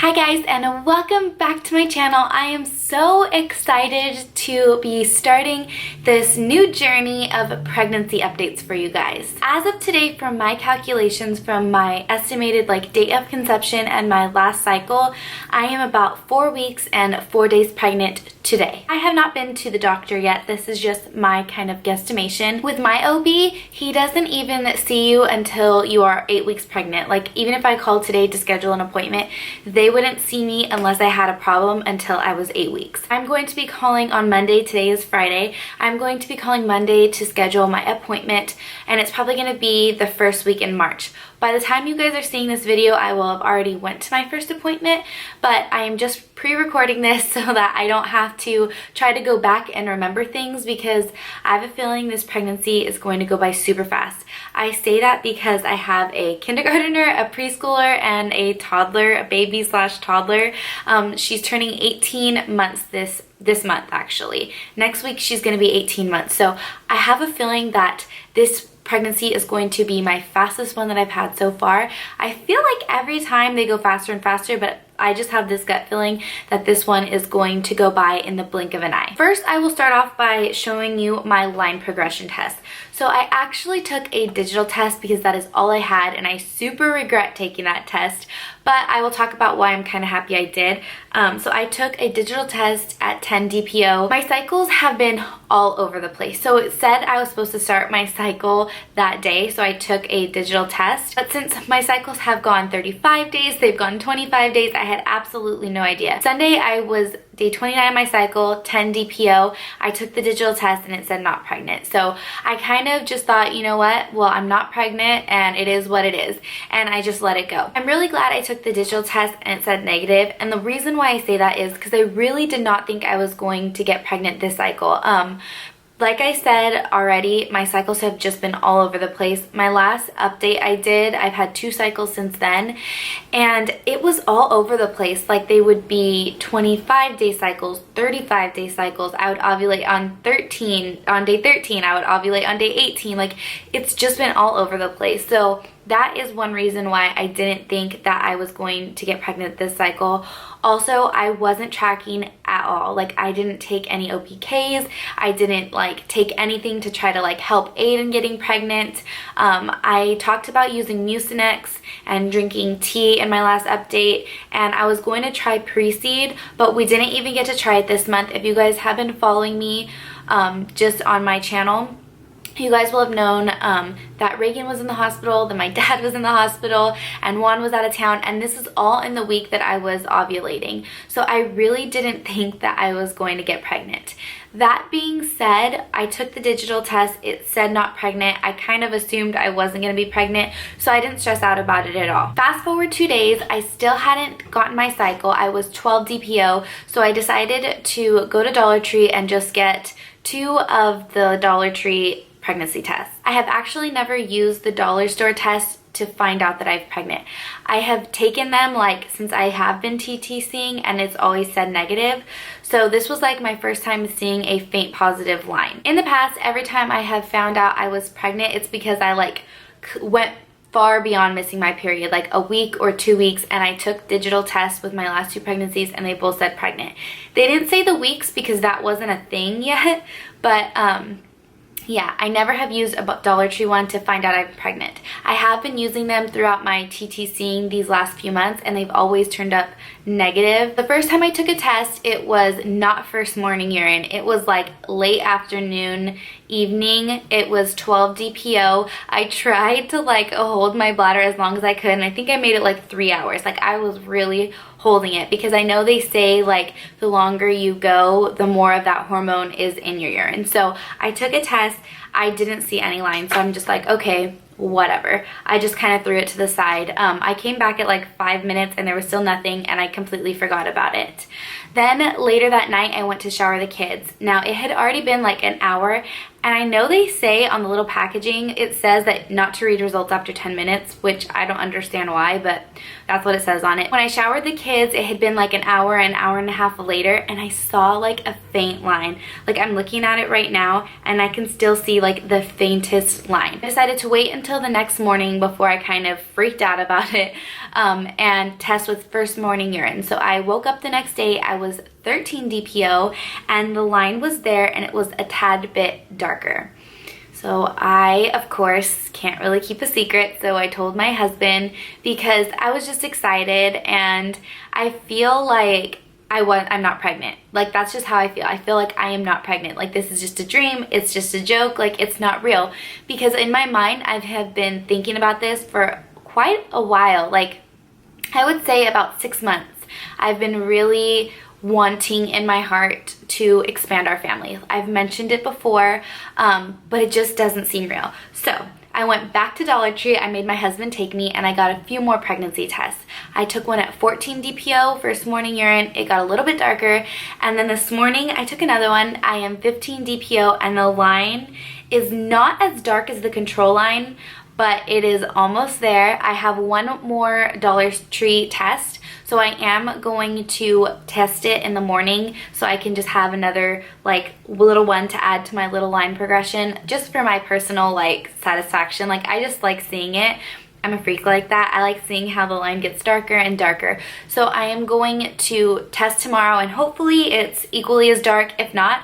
Hi guys, and welcome back to my channel. I am so excited to be starting this new journey of pregnancy updates for you guys. As of today, from my calculations from my estimated date of conception and my last cycle, I am about 4 weeks and 4 days pregnant today. I have not been to the doctor yet. This is just my kind of guesstimation. With my OB, he doesn't even see you until you are 8 weeks pregnant. Even if I called today to schedule an appointment, they wouldn't see me unless I had a problem until I was 8 weeks. I'm going to be calling on Monday. Today is Friday. I'm going to be calling Monday to schedule my appointment, and it's probably going to be the first week in March. By the time you guys are seeing this video, I will have already went to my first appointment, but I am just pre-recording this so that I don't have to try to go back and remember things, because I have a feeling this pregnancy is going to go by super fast. I say that because I have a kindergartner, a preschooler, and a toddler, a baby/toddler. She's turning 18 months this month actually. Next week she's going to be 18 months. So I have a feeling that this pregnancy is going to be my fastest one that I've had so far. I feel like every time they go faster and faster, but I just have this gut feeling that this one is going to go by in the blink of an eye. First, I will start off by showing you my line progression test. So I actually took a digital test because that is all I had, and I super regret taking that test, but I will talk about why I'm kind of happy I did. So I took a digital test at 10 DPO. My cycles have been all over the place. So it said I was supposed to start my cycle that day, so I took a digital test. But since my cycles have gone 35 days, they've gone 25 days, I had absolutely no idea. Sunday I was day 29 of my cycle, 10 DPO. I took the digital test and it said not pregnant. So I kind of just thought, you know what? Well, I'm not pregnant and it is what it is. And I just let it go. I'm really glad I took the digital test and it said negative. And the reason why I say that is because I really did not think I was going to get pregnant this cycle. Like I said already, my cycles have just been all over the place. My last update I did, I've had 2 cycles since then, and it was all over the place. They would be 25-day cycles, 35-day cycles. I would ovulate on day 13, I would ovulate on day 18. It's just been all over the place. So that is one reason why I didn't think that I was going to get pregnant this cycle. Also, I wasn't tracking at all. I didn't take any OPKs. I didn't take anything to try to help aid in getting pregnant. I talked about using Mucinex and drinking tea in my last update, and I was going to try pre-seed, but we didn't even get to try it this month. If you guys have been following me just on my channel, you guys will have known that Reagan was in the hospital, that my dad was in the hospital, and Juan was out of town, and this is all in the week that I was ovulating. So I really didn't think that I was going to get pregnant. That being said, I took the digital test. It said not pregnant. I kind of assumed I wasn't going to be pregnant, so I didn't stress out about it at all. Fast forward 2 days, I still hadn't gotten my cycle. I was 12 DPO, so I decided to go to Dollar Tree and just get 2 of the Dollar Tree pregnancy tests. I have actually never used the dollar store test to find out that I'm pregnant. I have taken them since I have been TTCing, and it's always said negative. So this was my first time seeing a faint positive line. In the past, every time I have found out I was pregnant, it's because I went far beyond missing my period, a week or 2 weeks, and I took digital tests with my last 2 pregnancies and they both said pregnant. They didn't say the weeks because that wasn't a thing yet, but yeah, I never have used a Dollar Tree one to find out I'm pregnant. I have been using them throughout my TTCing these last few months, and they've always turned up negative. The first time I took a test, it was not first morning urine. It was late afternoon, evening. It was 12 DPO. I tried to hold my bladder as long as I could, and I think I made it 3 hours. I was really holding it, because I know they say the longer you go, the more of that hormone is in your urine. So I took a test. I didn't see any lines, so I'm just okay, whatever. I just kind of threw it to the side. I came back at 5 minutes and there was still nothing, and I completely forgot about it. Then later that night, I went to shower the kids. Now, it had already been an hour, and I know they say on the little packaging, it says that not to read results after 10 minutes, which I don't understand why, but that's what it says on it. When I showered the kids, it had been an hour and a half later, and I saw a faint line. I'm looking at it right now, and I can still see the faintest line. I decided to wait until until the next morning before I kind of freaked out about it and test with first morning urine. So I woke up the next day, I was 13 DPO, and the line was there and it was a tad bit darker. So I, of course, can't really keep a secret, so I told my husband because I was just excited and I feel like I'm not pregnant. Like, that's just how I feel. I feel like I am not pregnant. Like, this is just a dream. It's just a joke. Like, it's not real. Because in my mind, I have been thinking about this for quite a while. Like, I would say about 6 months. I've been really wanting in my heart to expand our family. I've mentioned it before, but it just doesn't seem real. So I went back to Dollar Tree, I made my husband take me, and I got a few more pregnancy tests. I took one at 14 DPO, first morning urine, it got a little bit darker, and then this morning I took another one, I am 15 DPO, and the line is not as dark as the control line, but it is almost there. I have one more Dollar Tree test, so I am going to test it in the morning so I can just have another like little one to add to my little line progression, just for my personal like satisfaction. Like, I just like seeing it. I'm a freak like that. I like seeing how the line gets darker and darker. So I am going to test tomorrow and hopefully it's equally as dark. If not,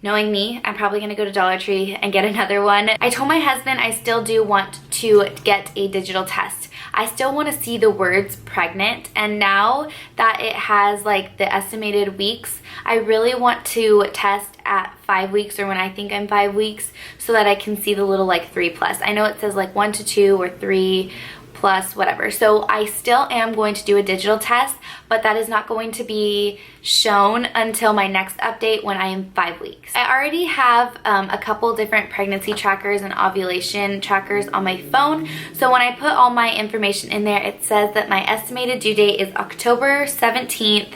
knowing me, I'm probably gonna go to Dollar Tree and get another one. I told my husband I still do want to get a digital test. I still want to see the words pregnant, and now that it has like the estimated weeks, I really want to test at 5 weeks or when I think I'm 5 weeks so that I can see the little like 3+. I know it says like 1 to 2 or 3+, whatever. So I still am going to do a digital test, but that is not going to be shown until my next update when I am 5 weeks. I already have a couple different pregnancy trackers and ovulation trackers on my phone. So when I put all my information in there, it says that my estimated due date is October 17th,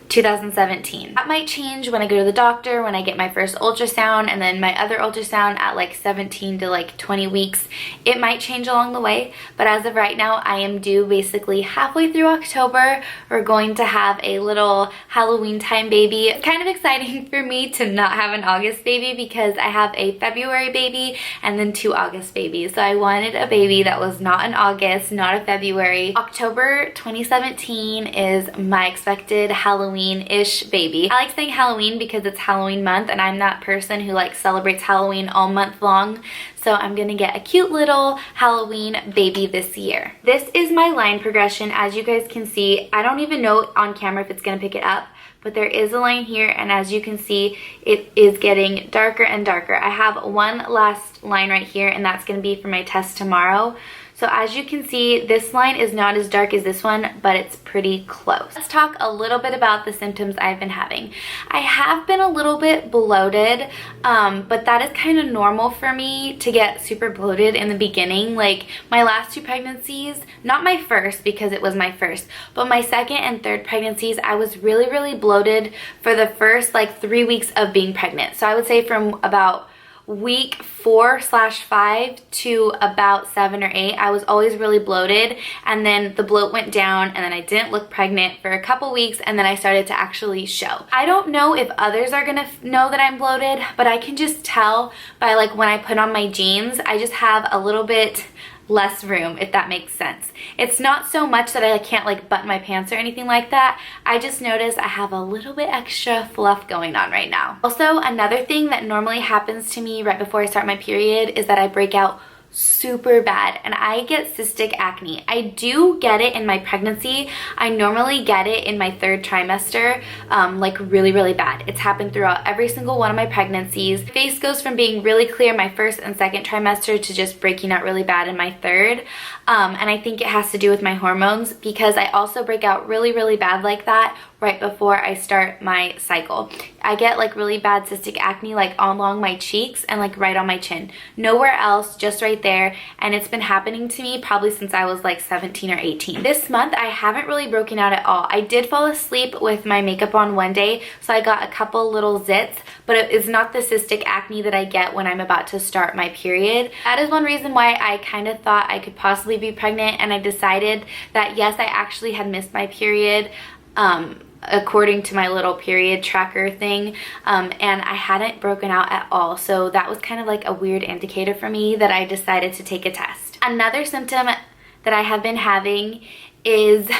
2017. That might change when I go to the doctor, when I get my first ultrasound, and then my other ultrasound at like 17 to like 20 weeks. It might change along the way, but as of right now, I am due basically halfway through October. We're going to have a little Halloween time baby. It's kind of exciting for me to not have an August baby because I have a February baby and then 2 August babies. So I wanted a baby that was not an August, not a February. October 2017 is my expected Halloween-ish baby. I like saying Halloween because it's Halloween month and I'm that person who like celebrates Halloween all month long. So I'm gonna get a cute little Halloween baby this year. This is my line progression. As you guys can see, I don't even know on camera if it's gonna pick it up, but there is a line here, and as you can see, it is getting darker and darker. I have one last line right here, and that's gonna be for my test tomorrow. So as you can see, this line is not as dark as this one, but it's pretty close. Let's talk a little bit about the symptoms I've been having. I have been a little bit bloated, but that is kind of normal for me to get super bloated in the beginning. Like my last 2 pregnancies, not my first because it was my first, but my second and third pregnancies, I was really, really bloated for the first like 3 weeks of being pregnant. So I would say from about week 4/5 to about 7 or 8, I was always really bloated, and then the bloat went down, and then I didn't look pregnant for a couple weeks, and then I started to actually show. I don't know if others are gonna know that I'm bloated, but I can just tell by like when I put on my jeans, I just have a little bit less room, if that makes sense. It's not so much that I can't like button my pants or anything like that. I just noticed I have a little bit extra fluff going on right now. Also, another thing that normally happens to me right before I start my period is that I break out super bad, and I get cystic acne. I do get it in my pregnancy. I normally get it in my 3rd trimester, like really, really bad. It's happened throughout every single one of my pregnancies. My face goes from being really clear my 1st and 2nd trimester to just breaking out really bad in my 3rd. And I think it has to do with my hormones because I also break out really, really bad like that right before I start my cycle. I get like really bad cystic acne like along my cheeks and like right on my chin. Nowhere else, just right there. And it's been happening to me probably since I was like 17 or 18. This month I haven't really broken out at all. I did fall asleep with my makeup on one day, so I got a couple little zits, but it is not the cystic acne that I get when I'm about to start my period. That is one reason why I kind of thought I could possibly be pregnant, and I decided that yes, I actually had missed my period according to my little period tracker thing, and I hadn't broken out at all. So that was kind of like a weird indicator for me that I decided to take a test. Another symptom that I have been having is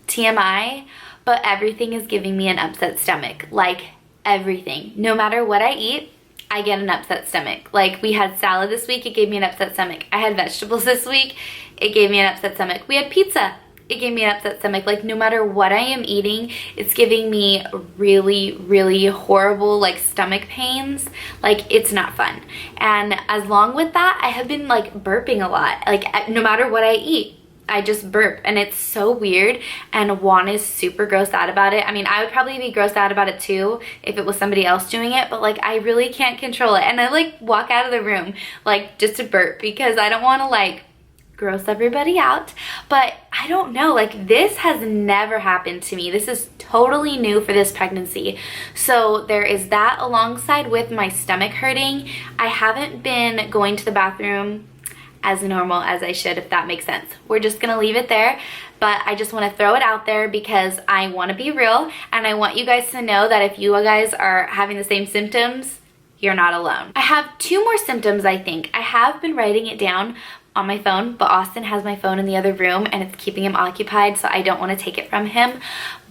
TMI, but everything is giving me an upset stomach. Like everything. No matter what I eat, I get an upset stomach. Like we had salad this week, it gave me an upset stomach. I had vegetables this week, it gave me an upset stomach. We had pizza, it gave me an upset stomach. Like no matter what I am eating, it's giving me really, really horrible like stomach pains. Like it's not fun. And as long with that, I have been like burping a lot. Like no matter what I eat, I just burp, and it's so weird, and Juan is super grossed out about it. I mean, I would probably be grossed out about it too if it was somebody else doing it, but like I really can't control it, and I like walk out of the room like just to burp because I don't want to like gross everybody out. But I don't know, like this has never happened to me. This is totally new for this pregnancy. So there is that alongside with my stomach hurting. I haven't been going to the bathroom as normal as I should, if that makes sense. We're just gonna leave it there, but I just want to throw it out there because I want to be real, and I want you guys to know that if you guys are having the same symptoms, you're not alone. I have 2 more symptoms, I think. I have been writing it down on my phone, but Austin has my phone in the other room and it's keeping him occupied, so I don't want to take it from him.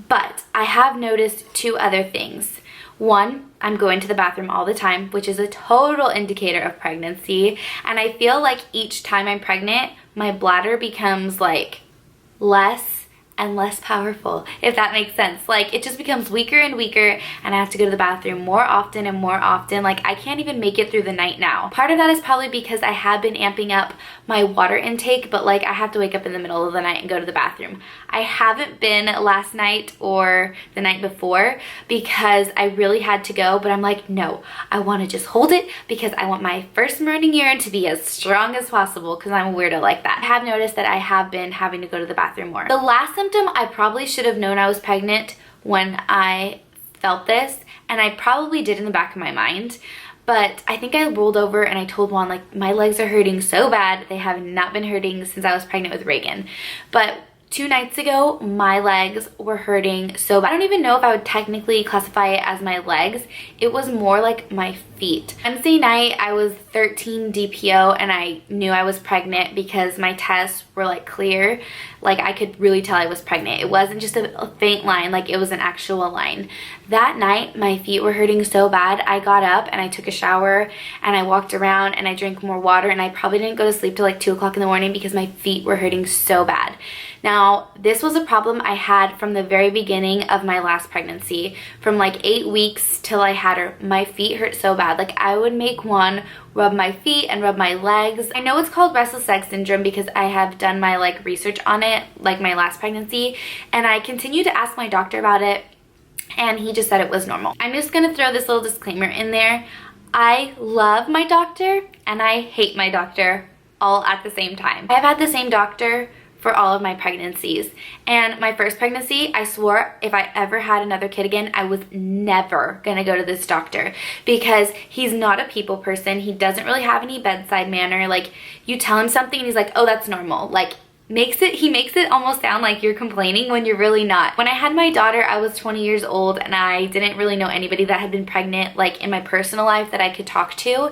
But I have noticed 2 other things. One, I'm going to the bathroom all the time, which is a total indicator of pregnancy. And I feel like each time I'm pregnant, my bladder becomes like less and less powerful, if that makes sense. Like it just becomes weaker and weaker, and I have to go to the bathroom more often and more often. Like I can't even make it through the night now. Part of that is probably because I have been amping up my water intake, but like I have to wake up in the middle of the night and go to the bathroom. I haven't been last night or the night before because I really had to go, but I'm like, no, I want to just hold it because I want my first morning urine to be as strong as possible because I'm a weirdo like that. I have noticed that I have been having to go to the bathroom more. The last symptom, I probably should have known I was pregnant when I felt this, and I probably did in the back of my mind, but I think I rolled over and I told Juan, like, my legs are hurting so bad. They have not been hurting since I was pregnant with Reagan. But 2 nights ago, my legs were hurting so bad. I don't even know if I would technically classify it as my legs. It was more like my feet. Wednesday night, I was 13 DPO and I knew I was pregnant because my tests were like clear. Like I could really tell I was pregnant. It wasn't just a faint line, like it was an actual line. That night, my feet were hurting so bad. I got up and I took a shower and I walked around and I drank more water, and I probably didn't go to sleep till like 2 o'clock in the morning because my feet were hurting so bad. Now, this was a problem I had from the very beginning of my last pregnancy. From like 8 weeks till I had her, my feet hurt so bad. Like I would make Juan rub my feet and rub my legs. I know it's called restless leg syndrome because I have done my like research on it, like my last pregnancy, and I continued to ask my doctor about it, and he just said it was normal. I'm just gonna throw this little disclaimer in there. I love my doctor and I hate my doctor all at the same time. I've had the same doctor for all of my pregnancies. And my first pregnancy, I swore if I ever had another kid again, I was never gonna go to this doctor because he's not a people person. He doesn't really have any bedside manner. Like you tell him something and he's like, oh, that's normal. Like he makes it almost sound like you're complaining when you're really not. When I had my daughter, I was 20 years old and I didn't really know anybody that had been pregnant like in my personal life that I could talk to.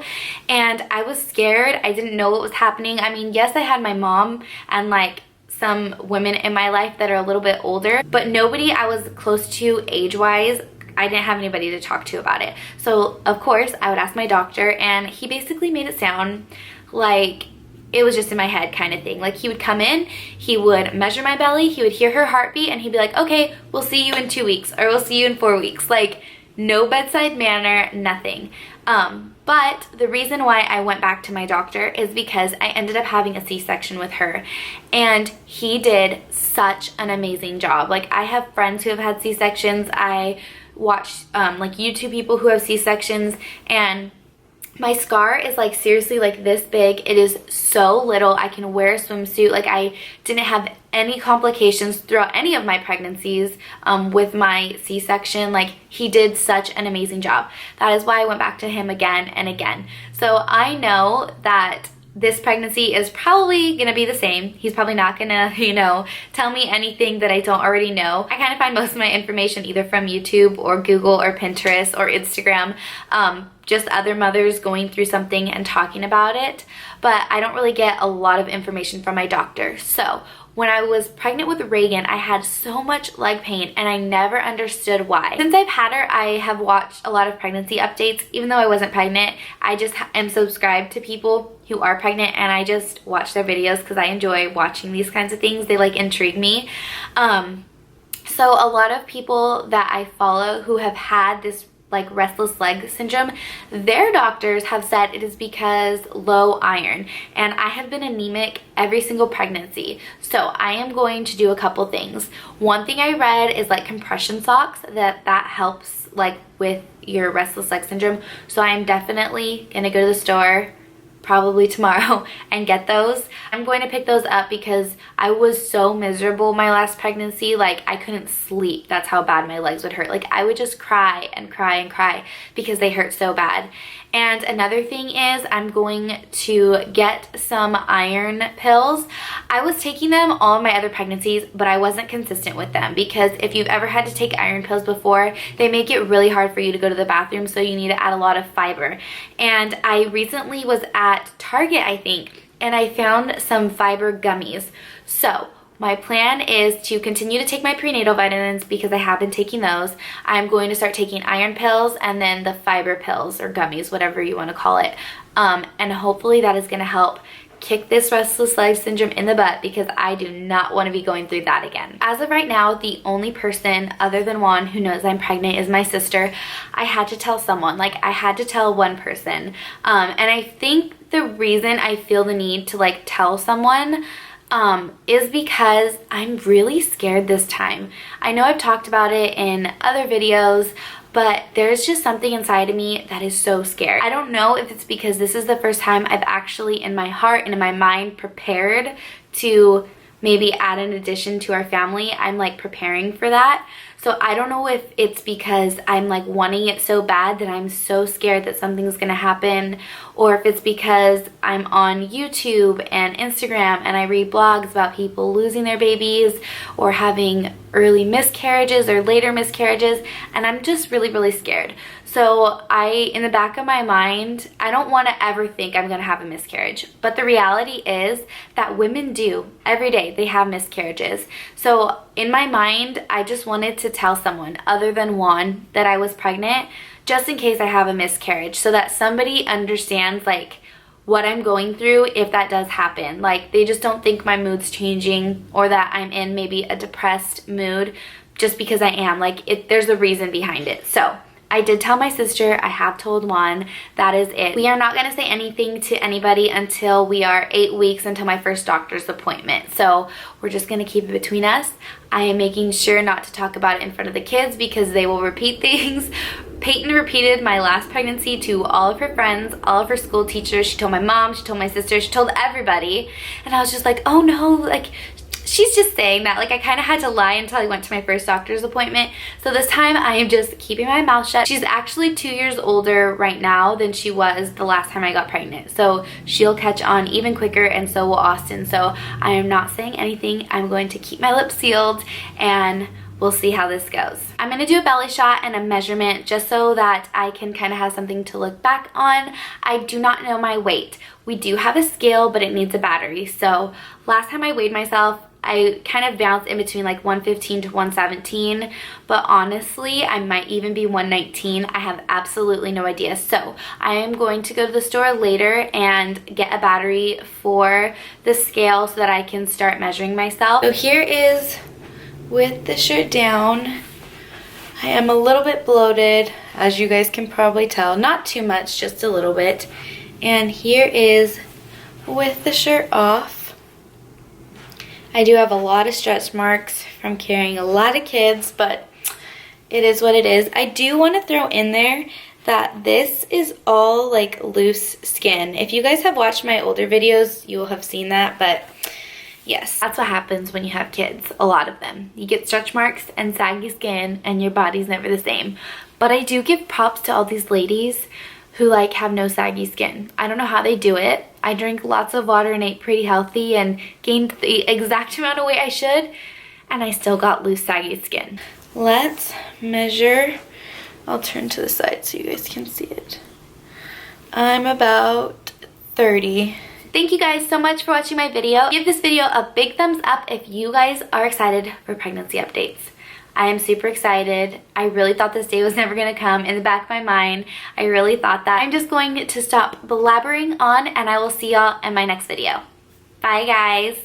And I was scared. I didn't know what was happening. I mean, yes, I had my mom and like some women in my life that are a little bit older, but nobody I was close to age-wise. I didn't have anybody to talk to about it. So of course I would ask my doctor, and he basically made it sound like it was just in my head kind of thing. Like he would come in, he would measure my belly, he would hear her heartbeat, and he'd be like, okay, we'll see you in 2 weeks, or we'll see you in 4 weeks. Like no bedside manner, nothing. But the reason why I went back to my doctor is because I ended up having a C-section with her, and he did such an amazing job. Like I have friends who have had C-sections. I watch like YouTube people who have C-sections, and my scar is like seriously like this big. It is so little. I can wear a swimsuit. Like I didn't have any complications throughout any of my pregnancies with my C-section. Like he did such an amazing job. That is why I went back to him again and again. So I know that this pregnancy is probably gonna be the same. He's probably not gonna, you know, tell me anything that I don't already know. I kind of find most of my information either from YouTube or Google or Pinterest or Instagram, just other mothers going through something and talking about it, but I don't really get a lot of information from my doctor. So when I was pregnant with Reagan, I had so much leg pain and I never understood why. Since I've had her, I have watched a lot of pregnancy updates. Even though I wasn't pregnant, I just am subscribed to people who are pregnant and I just watch their videos because I enjoy watching these kinds of things. They like intrigue me. So a lot of people that I follow who have had this like restless leg syndrome, their doctors have said it is because low iron, and I have been anemic every single pregnancy. So I am going to do a couple things. One thing I read is like compression socks, that helps like with your restless leg syndrome. So I am definitely gonna go to the store probably tomorrow and get those. I'm going to pick those up because I was so miserable my last pregnancy. Like I couldn't sleep. That's how bad my legs would hurt. Like I would just cry and cry and cry because they hurt so bad. And another thing is I'm going to get some iron pills. I was taking them all of my other pregnancies, but I wasn't consistent with them because if you've ever had to take iron pills before, they make it really hard for you to go to the bathroom, so you need to add a lot of fiber. And I recently was at Target, I think, and I found some fiber gummies. So my plan is to continue to take my prenatal vitamins because I have been taking those. I'm going to start taking iron pills and then the fiber pills or gummies, whatever you want to call it. And hopefully that is going to help kick this restless leg syndrome in the butt because I do not want to be going through that again. As of right now, the only person other than Juan who knows I'm pregnant is my sister. I had to tell someone, like I had to tell one person. And I think the reason I feel the need to like tell someone is because I'm really scared this time. I know I've talked about it in other videos, but there's just something inside of me that is so scared. I don't know if it's because this is the first time I've actually in my heart and in my mind prepared to maybe add an addition to our family. I'm like preparing for that. So I don't know if it's because I'm like wanting it so bad that I'm so scared that something's gonna happen, or if it's because I'm on YouTube and Instagram and I read blogs about people losing their babies or having early miscarriages or later miscarriages, and I'm just really, really scared. So in the back of my mind, I don't want to ever think I'm going to have a miscarriage. But the reality is that women do. Every day they have miscarriages. So in my mind, I just wanted to tell someone other than Juan that I was pregnant, just in case I have a miscarriage, so that somebody understands like what I'm going through if that does happen. Like they just don't think my mood's changing or that I'm in maybe a depressed mood just because I am. Like there's a reason behind it. So I did tell my sister, I have told Juan, that is it. We are not going to say anything to anybody until we are 8 weeks until my first doctor's appointment. So we're just going to keep it between us. I am making sure not to talk about it in front of the kids because they will repeat things. Peyton repeated my last pregnancy to all of her friends, all of her school teachers. She told my mom, she told my sister, she told everybody. And I was just like, oh no, like she's just saying that. Like I kind of had to lie until I went to my first doctor's appointment. So this time I am just keeping my mouth shut. She's actually 2 years older right now than she was the last time I got pregnant. So she'll catch on even quicker, and so will Austin. So I am not saying anything. I'm going to keep my lips sealed and we'll see how this goes. I'm gonna do a belly shot and a measurement just so that I can kind of have something to look back on. I do not know my weight. We do have a scale, but it needs a battery. So last time I weighed myself, I kind of bounced in between like 115 to 117, but honestly, I might even be 119. I have absolutely no idea. So I am going to go to the store later and get a battery for the scale so that I can start measuring myself. So here is with the shirt down. I am a little bit bloated, as you guys can probably tell. Not too much, just a little bit. And here is with the shirt off. I do have a lot of stretch marks from carrying a lot of kids, but it is what it is. I do want to throw in there that this is all like loose skin. If you guys have watched my older videos, you will have seen that, but yes, that's what happens when you have kids, a lot of them. You get stretch marks and saggy skin and your body's never the same. But I do give props to all these ladies who like have no saggy skin. I don't know how they do it. I drink lots of water and ate pretty healthy and gained the exact amount of weight I should, and I still got loose saggy skin. Let's measure. I'll turn to the side so you guys can see it. I'm about 30. Thank you guys so much for watching my video. Give this video a big thumbs up if you guys are excited for pregnancy updates. I am super excited. I really thought this day was never gonna come. In the back of my mind, I really thought that. I'm just going to stop blabbering on, and I will see y'all in my next video. Bye guys.